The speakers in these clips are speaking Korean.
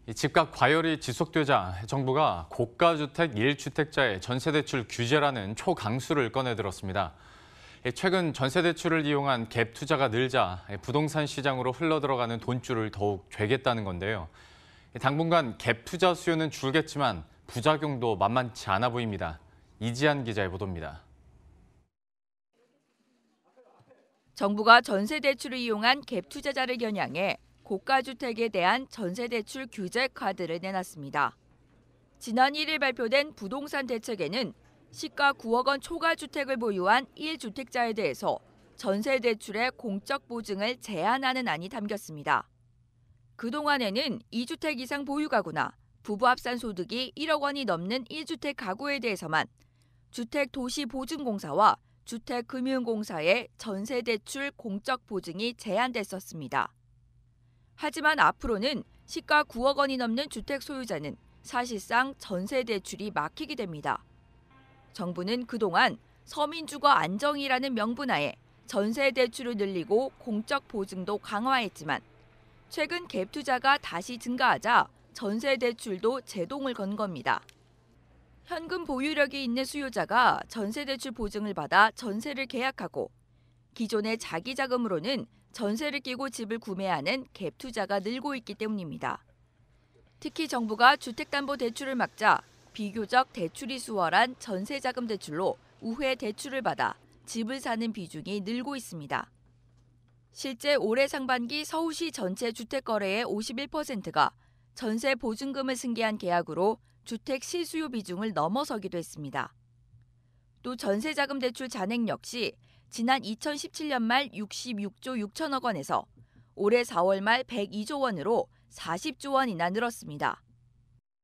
이 집값 과열이 지속되자 정부가 고가주택 1주택자의 전세대출 규제라는 초강수를 꺼내들었습니다. 최근 전세대출을 이용한 갭 투자가 늘자 부동산 시장으로 흘러들어가는 돈줄을 더욱 죄겠다는 건데요. 당분간 갭 투자 수요는 줄겠지만 부작용도 만만치 않아 보입니다. 이지한 기자의 보도입니다. 정부가 전세대출을 이용한 갭 투자자를 겨냥해 고가주택에 대한 전세대출 규제 카드를 내놨습니다. 지난 1일 발표된 부동산 대책에는 시가 9억 원 초과주택을 보유한 1주택자에 대해서 전세대출의 공적 보증을 제한하는 안이 담겼습니다. 그동안에는 2주택 이상 보유 가구나 부부 합산 소득이 1억 원이 넘는 1주택 가구에 대해서만 주택도시보증공사와 주택금융공사의 전세대출 공적 보증이 제한됐었습니다. 하지만 앞으로는 시가 9억 원이 넘는 주택 소유자는 사실상 전세대출이 막히게 됩니다. 정부는 그동안 서민주거 안정이라는 명분하에 전세대출을 늘리고 공적 보증도 강화했지만 최근 갭 투자가 다시 증가하자 전세대출도 제동을 건 겁니다. 현금 보유력이 있는 수요자가 전세대출 보증을 받아 전세를 계약하고 기존의 자기 자금으로는 전세를 끼고 집을 구매하는 갭 투자가 늘고 있기 때문입니다. 특히 정부가 주택담보대출을 막자 비교적 대출이 수월한 전세자금 대출로 우회 대출을 받아 집을 사는 비중이 늘고 있습니다. 실제 올해 상반기 서울시 전체 주택 거래의 51%가 전세 보증금을 승계한 계약으로 주택 실수요 비중을 넘어서기도 했습니다. 또 전세자금 대출 잔액 역시 지난 2017년 말 66조 6천억 원에서 올해 4월 말 102조 원으로 40조 원이나 늘었습니다.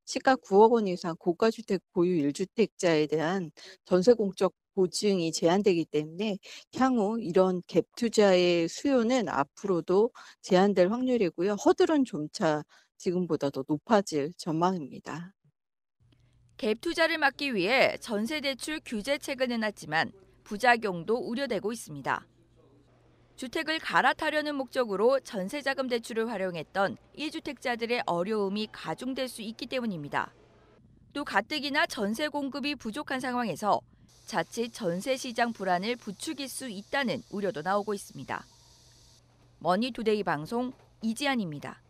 시가 9억 원 이상 고가주택 보유 1주택자에 대한 전세 공적 보증이 제한되기 때문에 향후 이런 갭 투자의 수요는 앞으로도 제한될 확률이고요. 허들은 점차 지금보다 더 높아질 전망입니다. 갭 투자를 막기 위해 전세대출 규제책을 내놨지만 부작용도 우려되고 있습니다. 주택을 갈아타려는 목적으로 전세자금 대출을 활용했던 1주택자들의 어려움이 가중될 수 있기 때문입니다. 또 가뜩이나 전세 공급이 부족한 상황에서 자칫 전세 시장 불안을 부추길 수 있다는 우려도 나오고 있습니다. 머니투데이 방송 이지안입니다.